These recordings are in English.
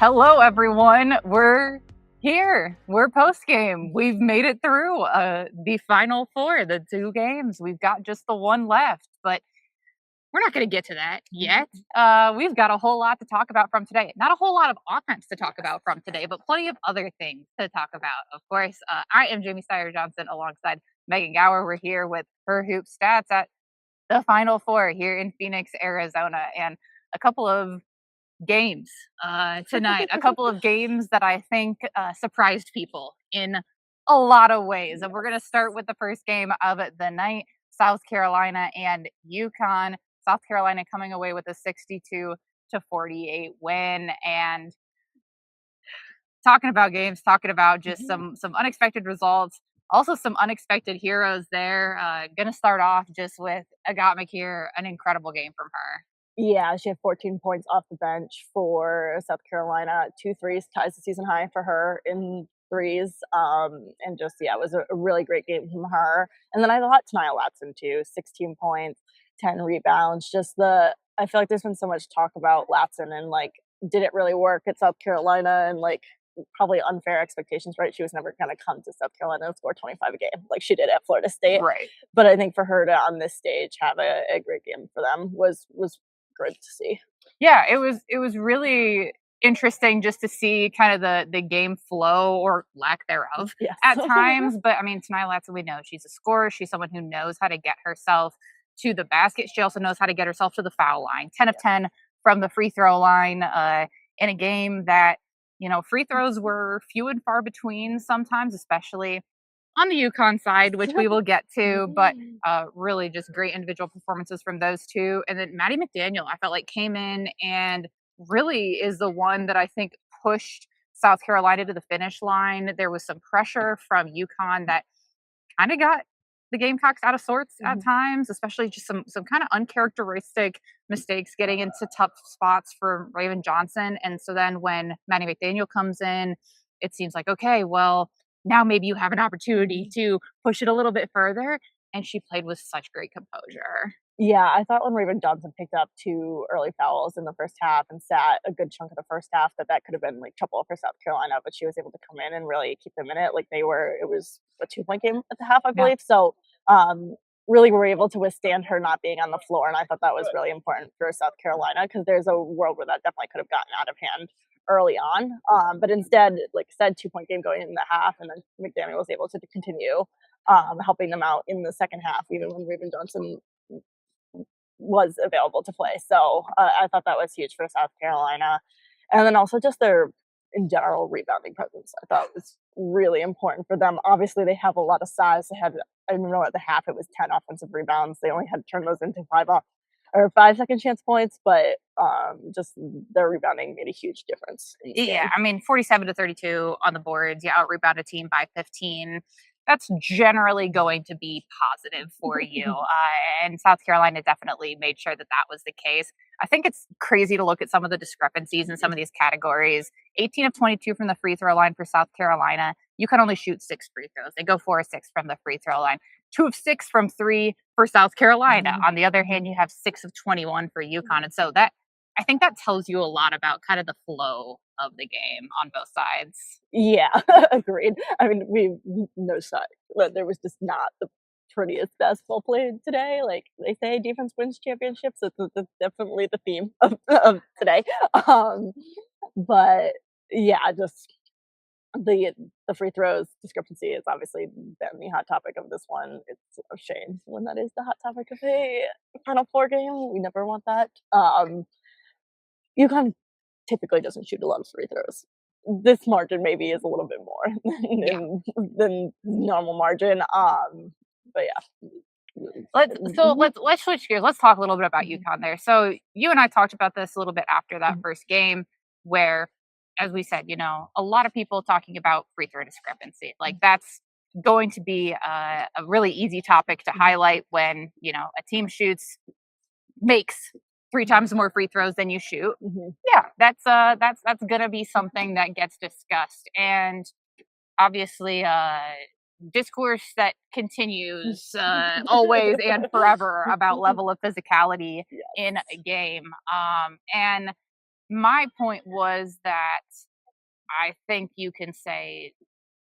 Hello, everyone. We're here. We're post game. We've made it through the final four, the two games. We've got just the one left, but we're not going to get to that yet. We've got a whole lot to talk about from today. Not a whole lot of offense to talk about from today, but plenty of other things to talk about. Of course, I am Jamie Steyer Johnson alongside Megan Gauer. We're here with her hoop stats at the final four here in Phoenix, Arizona, and a couple of games tonight. A couple of games that I think surprised people in a lot of ways. And we're going to start with the first game of the night, South Carolina and UConn. South Carolina coming away with a 62-48 win. And talking about games, talking about just some unexpected results. Also, some unexpected heroes there. Going to start off just with Agat McKeer, an incredible game from her. Yeah, she had 14 points off the bench for South Carolina. 2 threes, ties the season high for her in threes. And just, it was a really great game from her. And then I thought Tania Latson too, 16 points, 10 rebounds. I feel like there's been so much talk about Latson and did it really work at South Carolina and probably unfair expectations, right? She was never going to come to South Carolina and score 25 a game like she did at Florida State. Right. But I think for her to on this stage have a great game for them was good to see. Yeah, it was really interesting just to see kind of the game flow or lack thereof at times. But I mean, Tania Latson, we know she's a scorer. She's someone who knows how to get herself to the basket. She also knows how to get herself to the foul line. 10 of 10 from the free throw line in a game that, free throws were few and far between sometimes, especially on the UConn side, which we will get to, but really just great individual performances from those two. And then Maddie McDaniel, I felt like came in and really is the one that I think pushed South Carolina to the finish line. There was some pressure from UConn that kind of got the Gamecocks out of sorts at times, especially just some kind of uncharacteristic mistakes getting into tough spots for Raven Johnson. And so then when Maddie McDaniel comes in, it seems like, okay, well, now maybe you have an opportunity to push it a little bit further. And she played with such great composure. Yeah, I thought when Raven Johnson picked up 2 early fouls in the first half and sat a good chunk of the first half, that could have been trouble for South Carolina, but she was able to come in and really keep them in it. It was a 2-point game at the half, I believe. So really were able to withstand her not being on the floor. And I thought that was really important for South Carolina because there's a world where that definitely could have gotten out of hand early on. But instead, like I said, 2-point game going in the half, and then McDaniel was able to continue helping them out in the second half, even when Raven Johnson was available to play. So I thought that was huge for South Carolina. And then also just their, in general, rebounding presence, I thought was really important for them. Obviously, they have a lot of size. They had, I don't know, at the half, it was 10 offensive rebounds. They only had to turn those into 5 second chance points, but just their rebounding made a huge difference. Yeah, I mean, 47-32 on the boards. You out-rebound a team by 15. That's generally going to be positive for you. And South Carolina definitely made sure that was the case. I think it's crazy to look at some of the discrepancies in some of these categories. 18 of 22 from the free throw line for South Carolina. You can only shoot 6 free throws. They go 4 of 6 from the free throw line. 2 of 6 from 3 for South Carolina. On the other hand, you have 6 of 21 for UConn. And so I think that tells you a lot about kind of the flow of the game on both sides. Yeah, agreed. I mean, we no side. There was just not the prettiest basketball played today. Like they say, defense wins championships. That's definitely the theme of today. But yeah, just the free throws discrepancy has obviously been the hot topic of this one. It's a shame when that is the hot topic of a Final Four game. We never want that. UConn typically doesn't shoot a lot of free throws. This margin maybe is a little bit more than normal margin. But yeah. Let's switch gears. Let's talk a little bit about UConn there. So you and I talked about this a little bit after that first game, where, as we said, a lot of people talking about free throw discrepancy. Like that's going to be a really easy topic to highlight when a team makes 3 times more free throws than you shoot. Yeah, that's gonna be something that gets discussed, and obviously discourse that continues always and forever about level of physicality in a game. And my point was that I think you can say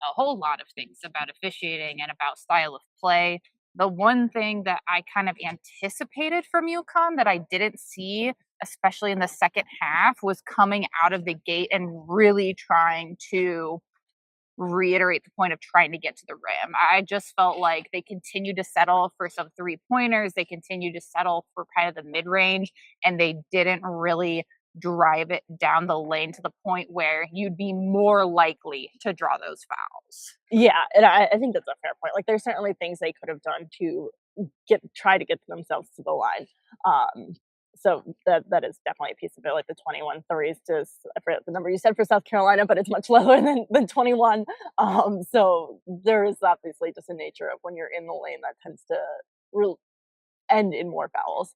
a whole lot of things about officiating and about style of play. The one thing that I kind of anticipated from UConn that I didn't see, especially in the second half, was coming out of the gate and really trying to reiterate the point of trying to get to the rim. I just felt like they continued to settle for some three pointers. They continued to settle for kind of the mid range, and they didn't really drive it down the lane to the point where you'd be more likely to draw those fouls. Yeah, and I think that's a fair point. Like, there's certainly things they could have done to try to get themselves to the line. So that is definitely a piece of it. Like the 21 threes, just I forget the number you said for South Carolina, but it's much lower than 21. So there is obviously just a nature of when you're in the lane that tends to end in more fouls.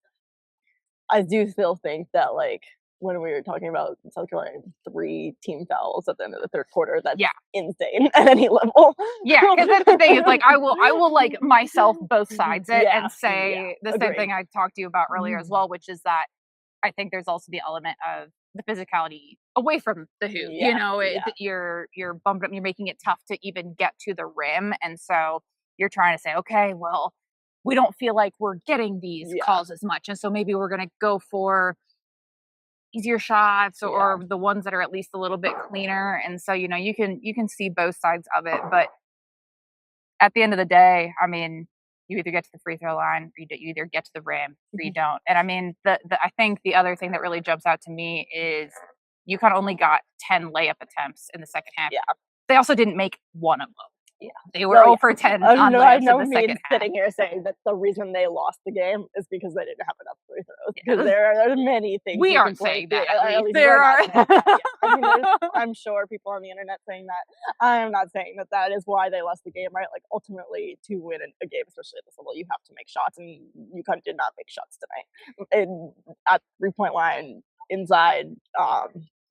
I do still think that, like, when we were talking about South Carolina, 3 team fouls at the end of the third quarter, that's insane at any level. Yeah, because that's the thing is, like, I will like myself both sides it and say the same thing I talked to you about earlier as well, which is that I think there's also the element of the physicality away from the hoop. You know, you're bumping up, you're making it tough to even get to the rim, and so you're trying to say, okay, well, we don't feel like we're getting these calls as much, and so maybe we're going to go for easier shots or the ones that are at least a little bit cleaner. And so, you know, you can see both sides of it, but at the end of the day, I mean, you either get to the free throw line or you either get to the rim or you don't. And I mean, I think the other thing that really jumps out to me is UConn only got 10 layup attempts in the second half. Yeah. They also didn't make one of them. Yeah. They were 0 for 10 on layups in the second half. Sitting here saying that the reason they lost the game is because they didn't have enough free throws. Because there are many things we aren't saying that. At least there are. I mean, I'm sure people on the internet saying that. I am not saying that is why they lost the game, right? Like, ultimately, to win a game, especially at this level, you have to make shots, and UConn did not make shots tonight. And at 3-point line, inside,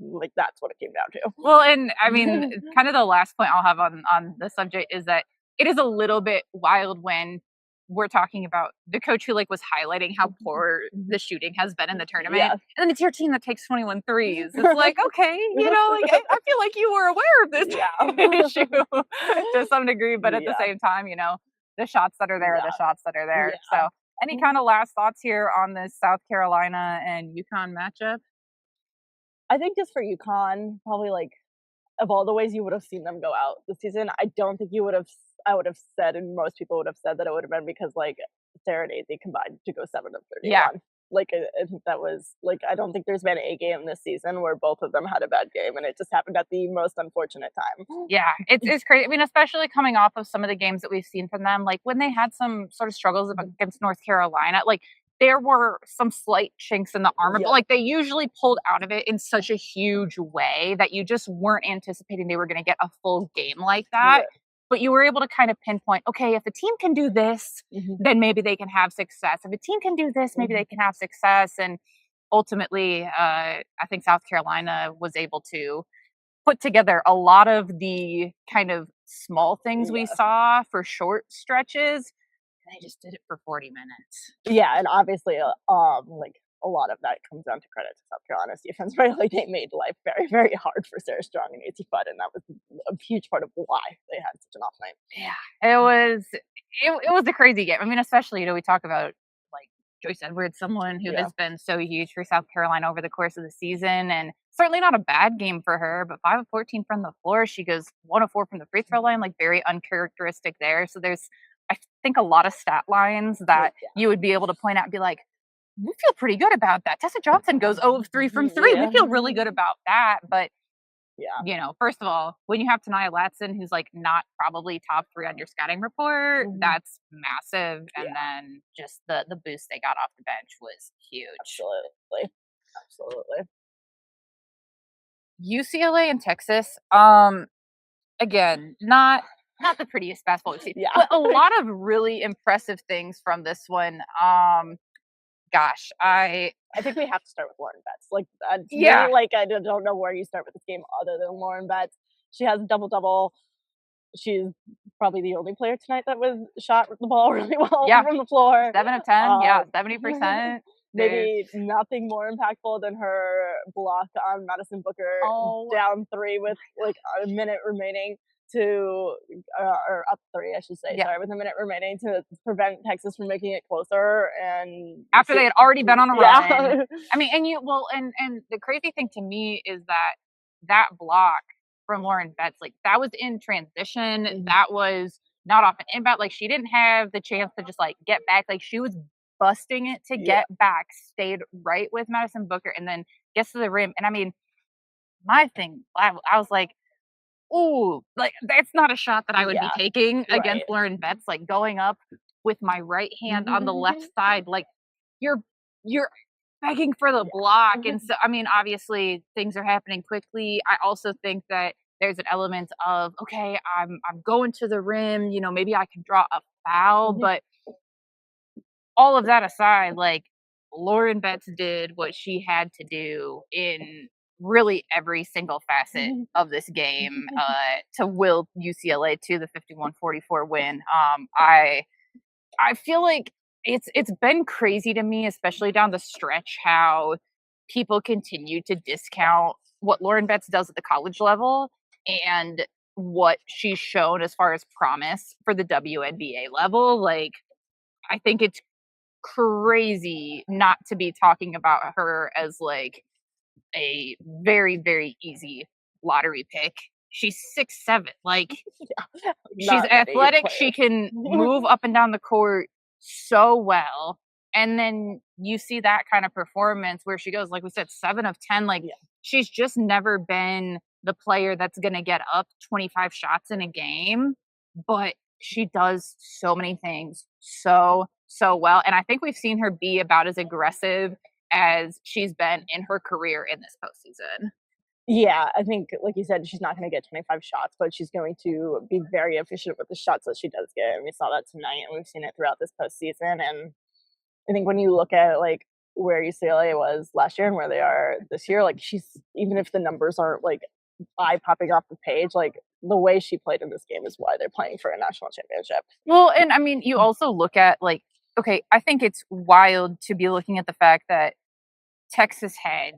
like, that's what it came down to. Well, and I mean, kind of the last point I'll have on the subject is that it is a little bit wild when we're talking about the coach who like was highlighting how poor the shooting has been in the tournament, and then it's your team that takes 21 threes. It's like, okay, you know, like I feel like you were aware of this issue to some degree, but at the same time, you know, the shots that are there are the shots that are there. So, any kind of last thoughts here on this South Carolina and UConn matchup? I think just for UConn, probably, like, of all the ways you would have seen them go out this season, I don't think I would have said, and most people would have said, that it would have been because, like, Sarah and AZ combined to go 7 of 31. Yeah. Like, I think that was, like, I don't think there's been a game this season where both of them had a bad game, and it just happened at the most unfortunate time. Yeah, it's crazy. I mean, especially coming off of some of the games that we've seen from them, like when they had some sort of struggles against North Carolina, like there were some slight chinks in the armor, but like they usually pulled out of it in such a huge way that you just weren't anticipating they were going to get a full game like that. But you were able to kind of pinpoint, okay, if the team can do this, then maybe they can have success. If a team can do this, maybe they can have success. And ultimately, I think South Carolina was able to put together a lot of the kind of small things we saw for short stretches. And they just did it for 40 minutes. Yeah, and obviously, like, a lot of that comes down to credit to South Carolina's defense, right? Like, they made life very, very hard for Sarah Strong and AT Fudd, and that was a huge part of why they had such an off night. Yeah, it was a crazy game. I mean, especially, you know, we talk about, like, Joyce Edwards, someone who has been so huge for South Carolina over the course of the season, and certainly not a bad game for her, but 5 of 14 from the floor. She goes 1 of 4 from the free throw line, like, very uncharacteristic there. So there's, I think, a lot of stat lines that you would be able to point out and be like, we feel pretty good about that. Tessa Johnson goes 0 of 3 from 3. We feel really good about that. But, you know, first of all, when you have Tania Latson, who's like not probably top 3 on your scouting report, that's massive. And then just the boost they got off the bench was huge. Absolutely. UCLA and Texas, again, not the prettiest basketball we've seen, but a lot of really impressive things from this one. Gosh, I think we have to start with Lauren Betts. Like, really, like, I don't know where you start with this game other than Lauren Betts. She has a double-double. She's probably the only player tonight that shot the ball really well from the floor. 7 of 10, 70%. maybe nothing more impactful than her block on Madison Booker down 3 with like a minute remaining to or up 3, I should say. Yeah. Sorry, with a minute remaining to prevent Texas from making it closer, and after they had already been on a run. I mean, and the crazy thing to me is that block from Lauren Betts, like that was in transition. That was not off an inbound. Like she didn't have the chance to just like get back. Like she was busting it to get back, stayed right with Madison Booker, and then gets to the rim. And I mean, my thing, I was like, ooh, like that's not a shot that I would be taking against Lauren Betts, like going up with my right hand on the left side. Like you're begging for the block. And so I mean, obviously things are happening quickly. I also think that there's an element of, okay, I'm going to the rim, you know, maybe I can draw a foul, but all of that aside, like Lauren Betts did what she had to do in really every single facet of this game to will UCLA to the 51-44 win. I feel like it's been crazy to me, especially down the stretch, how people continue to discount what Lauren Betts does at the college level and what she's shown as far as promise for the WNBA level. Like, I think it's crazy not to be talking about her as like a very, very easy lottery pick. She's 6'7". Like she's athletic. She can move up and down the court so well. And then you see that kind of performance where she goes, like we said, 7 of 10. Like she's just never been the player that's gonna get up 25 shots in a game, but she does so many things so well. And I think we've seen her be about as aggressive as she's been in her career in this postseason. Yeah, I think, like you said, she's not going to get 25 shots, but she's going to be very efficient with the shots that she does get. And we saw that tonight, and we've seen it throughout this postseason. And I think when you look at like where UCLA was last year and where they are this year, like she's, even if the numbers aren't like eye popping off the page, like the way she played in this game is why they're playing for a national championship. Well, and I mean, you also look at like, okay, I think it's wild to be looking at the fact that Texas had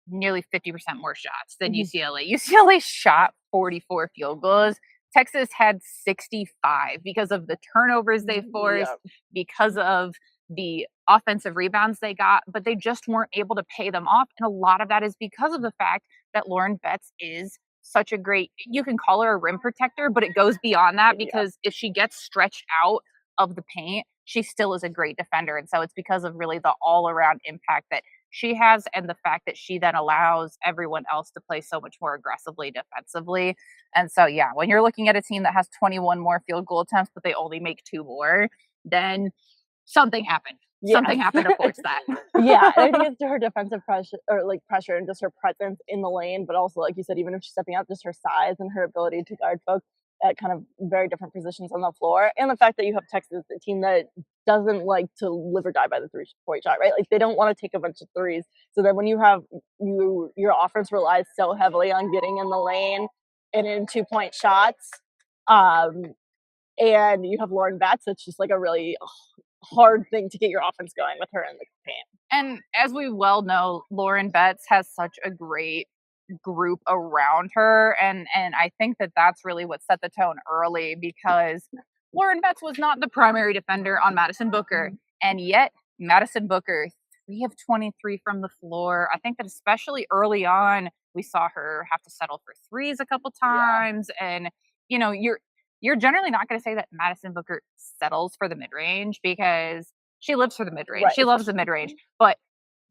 nearly 50% more shots than UCLA. UCLA shot 44 field goals. Texas had 65 because of the turnovers they forced, because of the offensive rebounds they got, but they just weren't able to pay them off. And a lot of that is because of the fact that Lauren Betts is such a great, you can call her a rim protector, but it goes beyond that because if she gets stretched out of the paint, she still is a great defender. And so it's because of really the all around impact that she has and the fact that she then allows everyone else to play so much more aggressively defensively. And so, yeah, when you're looking at a team that has 21 more field goal attempts, but they only make 2 more, then something happened. Something happened to force that. Yeah, and I think it's her defensive pressure and just her presence in the lane, but also, like you said, even if she's stepping out, just her size and her ability to guard folks at kind of very different positions on the floor. And the fact that you have Texas, a team that doesn't like to live or die by the 3-point shot, right? Like they don't want to take a bunch of threes. So then when you have your offense relies so heavily on getting in the lane and in 2-point shots, and you have Lauren Betts, it's just like a really hard thing to get your offense going with her in the paint. And as we well know, Lauren Betts has such a great group around her, and I think that that's really what set the tone early, because Lauren Betts was not the primary defender on Madison Booker, and yet Madison Booker 3 of 23 from the floor. I think that especially early on we saw her have to settle for threes a couple times, and you know, you're generally not going to say that Madison Booker settles for the mid-range because she lives for the mid-range. She loves the mid-range, but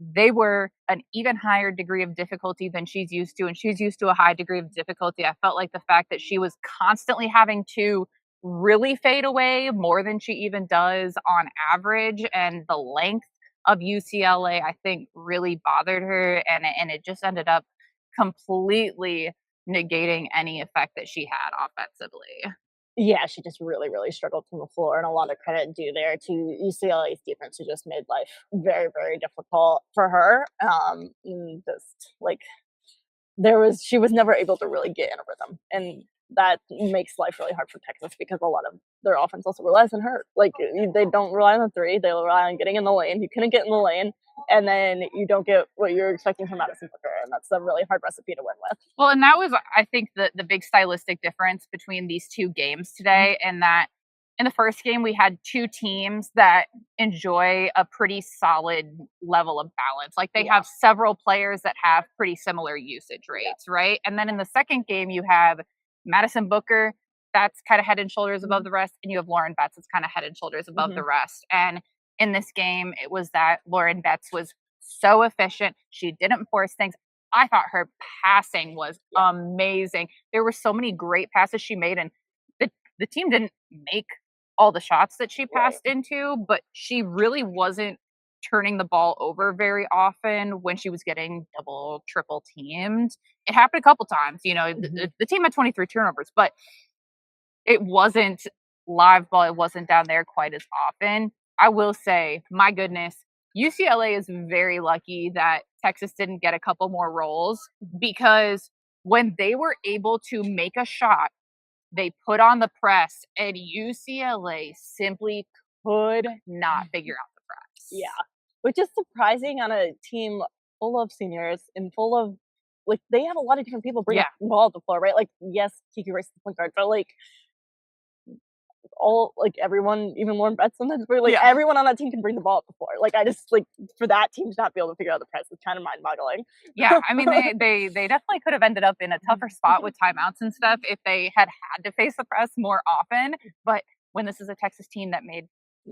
they were an even higher degree of difficulty than she's used to, and she's used to a high degree of difficulty. I felt like the fact that she was constantly having to really fade away more than she even does on average, and the length of UCLA, I think, really bothered her, and it just ended up completely negating any effect that she had offensively. Yeah, she just really, really struggled from the floor, and a lot of credit due there to UCLA's defense, who just made life very, very difficult for her. Just like she was never able to really get in a rhythm, and that makes life really hard for Texas because a lot of their offense also relies on her. Like they don't rely on the 3; they rely on getting in the lane. You couldn't get in the lane, and then you don't get what you're expecting from Madison Booker, and that's a really hard recipe to win with. Well, and that was, I think, the big stylistic difference between these two games today, in that in the first game we had two teams that enjoy a pretty solid level of balance. Like they have several players that have pretty similar usage rates, right? And then in the second game you have Madison Booker that's kind of head and shoulders above the rest, and you have Lauren Betts that's kind of head and shoulders above the rest. And in this game, it was that Lauren Betts was so efficient. She didn't force things. I thought her passing was amazing. There were so many great passes she made, and the team didn't make all the shots that she passed into, but she really wasn't turning the ball over very often when she was getting double, triple teamed. It happened a couple times. You know, the team had 23 turnovers, but it wasn't live ball. It wasn't down there quite as often. I will say, my goodness, UCLA is very lucky that Texas didn't get a couple more rolls, because when they were able to make a shot, they put on the press, and UCLA simply could not figure out the press. Yeah, which is surprising on a team full of seniors and full of, like, they have a lot of different people bring the ball to the floor, right? Like, yes, Kiki Rice is the point guard, but like all, like, everyone, even Lauren Betts sometimes, like everyone on that team can bring the ball up the floor. Like, I just, like, for that team to not be able to figure out the press is kind of mind-boggling. Yeah, I mean, they definitely could have ended up in a tougher spot with timeouts and stuff if they had to face the press more often. But when this is a Texas team that made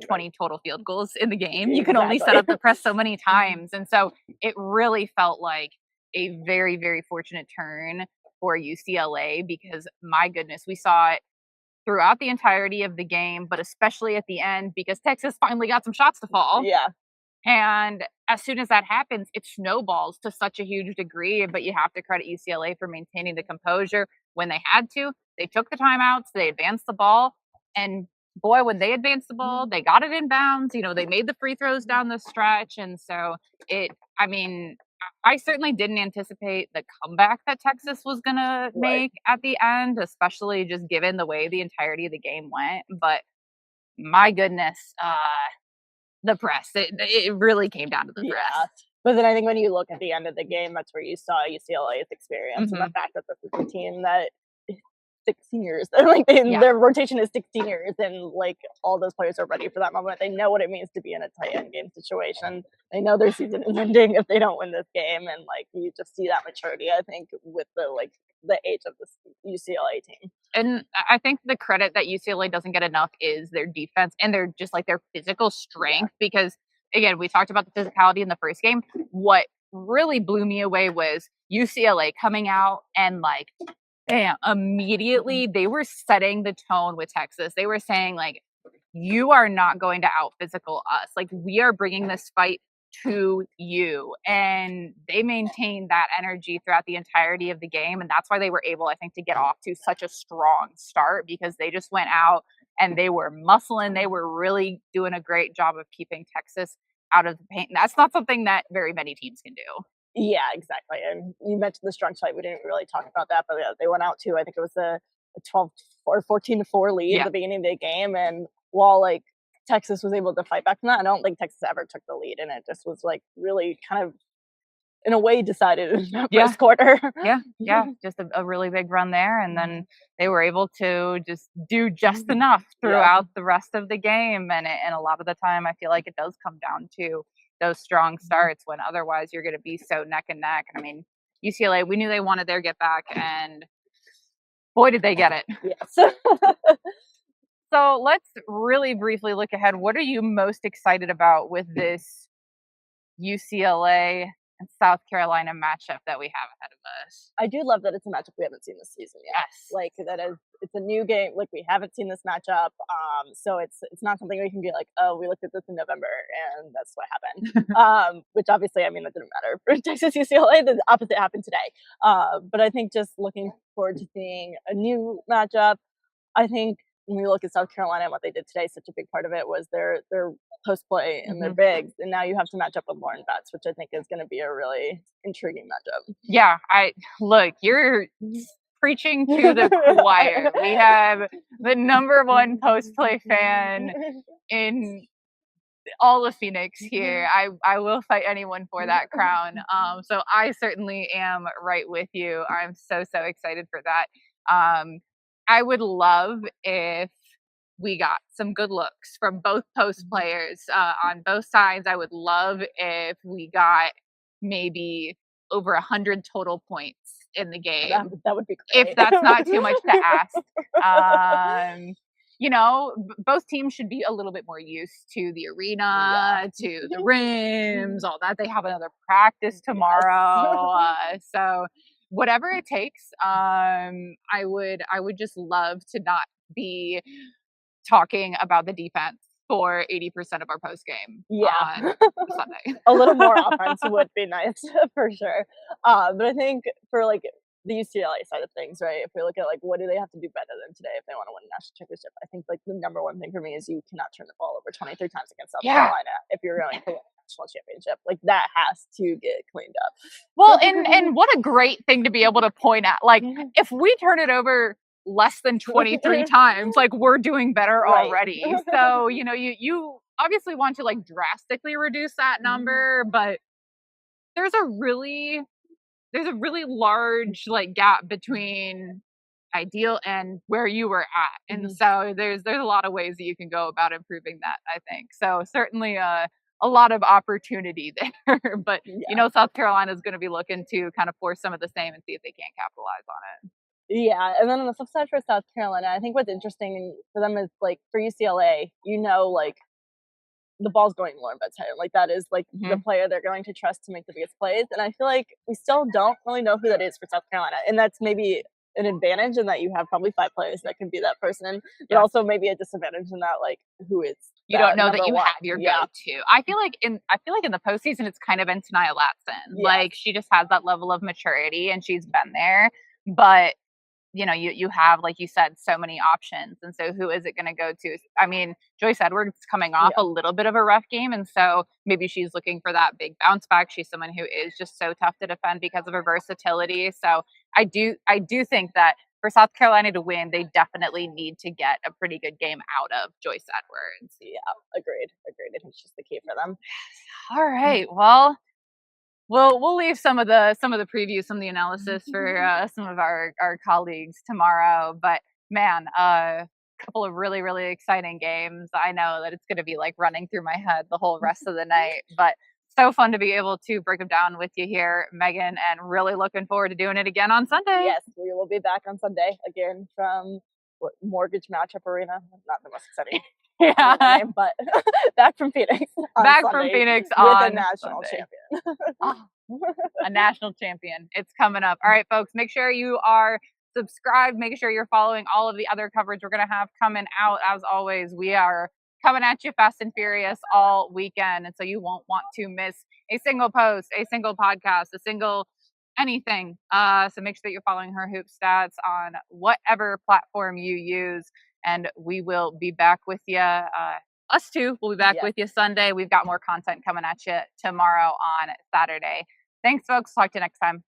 20 total field goals in the game, you can only set up the press so many times. And so it really felt like a very, very fortunate turn for UCLA, because my goodness, we saw it throughout the entirety of the game, but especially at the end, because Texas finally got some shots to fall. Yeah. And as soon as that happens, it snowballs to such a huge degree. But you have to credit UCLA for maintaining the composure when they had to. They took the timeouts, they advanced the ball, and boy, when they advanced the ball, they got it in bounds. You know, they made the free throws down the stretch. And so I certainly didn't anticipate the comeback that Texas was going to make at the end, especially just given the way the entirety of the game went. But my goodness, the press, it really came down to the press. But then I think when you look at the end of the game, that's where you saw UCLA's experience and the fact that this is a team that 16 years, like their rotation is 16 years, and like all those players are ready for that moment. They know what it means to be in a tight end game situation. They know their season is ending if they don't win this game, and like you just see that maturity, I think, with the age of this UCLA team. And I think the credit that UCLA doesn't get enough is their defense and their physical strength, because again, we talked about the physicality in the first game. What really blew me away was UCLA coming out and like, bam, immediately they were setting the tone with Texas. They were saying, like, you are not going to out physical us. Like, we are bringing this fight to you. And they maintained that energy throughout the entirety of the game. And that's why they were able, I think, to get off to such a strong start, because they just went out and they were muscling. They were really doing a great job of keeping Texas out of the paint. And that's not something that very many teams can do. Yeah, exactly. And you mentioned the strong fight. We didn't really talk about that, but they went out to, I think it was a 12 or 14-4 lead at the beginning of the game. And while like Texas was able to fight back from that, I don't think Texas ever took the lead. And it just was like really kind of, in a way, decided in that first quarter. Yeah. Just a really big run there. And then they were able to just do just enough throughout the rest of the game. And a lot of the time, I feel like it does come down to those strong starts, when otherwise you're going to be so neck and neck. I mean, UCLA, we knew they wanted their get back, and boy, did they get it. Yes. So let's really briefly look ahead. What are you most excited about with this UCLA and South Carolina matchup that we have ahead of us? I do love that it's a matchup we haven't seen this season yet. Yes. Like, it's a new game. Like, we haven't seen this matchup. So it's not something we can be like, oh, we looked at this in November and that's what happened. Which obviously, I mean, that didn't matter for Texas UCLA. The opposite happened today. But I think just looking forward to seeing a new matchup. I think when we look at South Carolina and what they did today, such a big part of it was their post play and their bigs. And now you have to match up with Lauren Betts, which I think is going to be a really intriguing matchup. Yeah, you're preaching to the choir. We have the #1 post play fan in all of Phoenix here. I will fight anyone for that crown. So I certainly am right with you. I'm so excited for that. I would love if we got some good looks from both post players on both sides. I would love if we got maybe over 100 total points in the game. That would be great. If that's not too much to ask. You know, both teams should be a little bit more used to the arena, to the rims, all that. They have another practice tomorrow. So whatever it takes, I would just love to not be talking about the defense for 80% of our post game on Sunday. A little more offense would be nice for sure. But I think for like the UCLA side of things, right? If we look at like what do they have to do better than today if they want to win a national championship, I think like the number one thing for me is you cannot turn the ball over 23 times against South Carolina if you're going to win a national championship. Like that has to get cleaned up. Well, and what a great thing to be able to point at. Like if we turn it over less than 23 times, like we're doing better already. So, you know, you obviously want to like drastically reduce that number, but there's a really large like gap between ideal and where you were at. And so there's a lot of ways that you can go about improving that, I think. So certainly a lot of opportunity there. But you know, South Carolina is going to be looking to kind of force some of the same and see if they can't capitalize on it. Yeah, and then on the flip side for South Carolina, I think what's interesting for them is like for UCLA, you know, like the ball's going to Lauren Bedtire. Like that is like the player they're going to trust to make the biggest plays. And I feel like we still don't really know who that is for South Carolina. And that's maybe an advantage in that you have probably 5 players that can be that person, but also maybe a disadvantage in that like who is you don't know that you have your go-to. I feel like in the postseason it's kind of been Tanaya Latson. Like she just has that level of maturity and she's been there. But you know, you have, like you said, so many options. And so who is it going to go to? I mean, Joyce Edwards coming off a little bit of a rough game. And so maybe she's looking for that big bounce back. She's someone who is just so tough to defend because of her versatility. So I do think that for South Carolina to win, they definitely need to get a pretty good game out of Joyce Edwards. Yeah, agreed. I think it's just the key for them. All right. Well, we'll leave some of the previews, some of the analysis for some of our colleagues tomorrow. But man, a couple of really exciting games. I know that it's going to be like running through my head the whole rest of the night, but so fun to be able to break them down with you here, Megan, and really looking forward to doing it again on Sunday. Yes, we will be back on Sunday again from Mortgage Matchup Arena. Not the most exciting. Name, but back from Phoenix. Back Sunday from Phoenix with on a national Sunday. Champion. A national champion. It's coming up. All right, folks, make sure you are subscribed. Make sure you're following all of the other coverage we're going to have coming out. As always, we are coming at you fast and furious all weekend. And so you won't want to miss a single post, a single podcast, a single anything. So make sure that you're following Her Hoop Stats on whatever platform you use. And we will be back with you. Us two will be back with you Sunday. We've got more content coming at you tomorrow on Saturday. Thanks, folks. Talk to you next time.